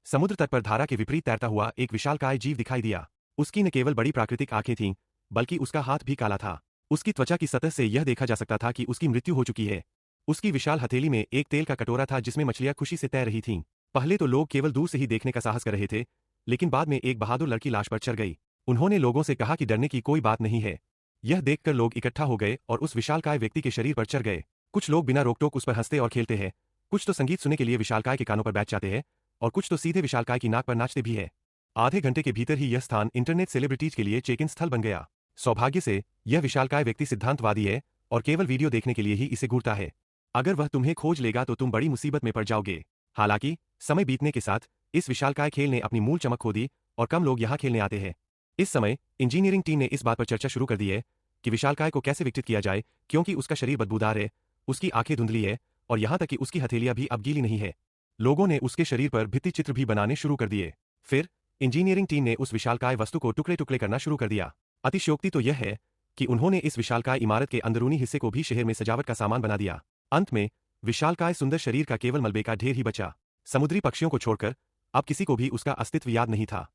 समुद्र तट पर धारा के विपरीत तैरता हुआ एक विशालकाय जीव दिखाई दिया। उसकी न केवल बड़ी प्राकृतिक आंखें थीं, बल्कि उसका हाथ भी काला था। उसकी त्वचा की सतह से यह देखा जा सकता था कि उसकी मृत्यु हो चुकी है। उसकी विशाल हथेली में एक तेल का कटोरा था जिसमें मछलियां खुशी से तैर रही थीं। पहले तो लोग केवल दूर से ही देखने का साहस कर रहे थे, लेकिन बाद में एक बहादुर लड़की लाश पर चढ़ गई। उन्होंने लोगों से कहा कि डरने की कोई बात नहीं है। यह देखकर लोग इकट्ठा हो गए और उस विशालकाय व्यक्ति के शरीर पर चढ़ गए। कुछ लोग बिना रोक टोक उस पर हंसते और खेलते हैं, कुछ तो संगीत सुनने के लिए विशालकाय के कानों पर बैठ जाते हैं, और कुछ तो सीधे विशालकाय की नाक पर नाचते भी है। आधे घंटे के भीतर ही यह स्थान इंटरनेट सेलिब्रिटीज के लिए चेक इन स्थल बन गया। सौभाग्य से यह विशालकाय व्यक्ति सिद्धांतवादी है और केवल वीडियो देखने के लिए ही इसे घूरता है। अगर वह तुम्हें खोज लेगा तो तुम बड़ी मुसीबत में पड़ जाओगे। हालांकि समय बीतने के साथ इस विशालकाय खेल ने अपनी मूल चमक खो दी और कम लोग यहाँ खेलने आते हैं। इस समय इंजीनियरिंग टीम ने इस बात पर चर्चा शुरू कर दी है कि विशालकाय को कैसे विकसित किया जाए, क्योंकि उसका शरीर बदबूदार है, उसकी आंखें धुंधली है और यहाँ तक कि उसकी हथेलियां भी अब गीली नहीं है। लोगों ने उसके शरीर पर भित्ति चित्र भी बनाने शुरू कर दिए। फिर इंजीनियरिंग टीम ने उस विशालकाय वस्तु को टुकड़े टुकड़े करना शुरू कर दिया। अतिशयोक्ति तो यह है कि उन्होंने इस विशालकाय इमारत के अंदरूनी हिस्से को भी शहर में सजावट का सामान बना दिया। अंत में विशालकाय सुंदर शरीर का केवल मलबे का ढेर ही बचा। समुद्री पक्षियों को छोड़कर अब किसी को भी उसका अस्तित्व याद नहीं था।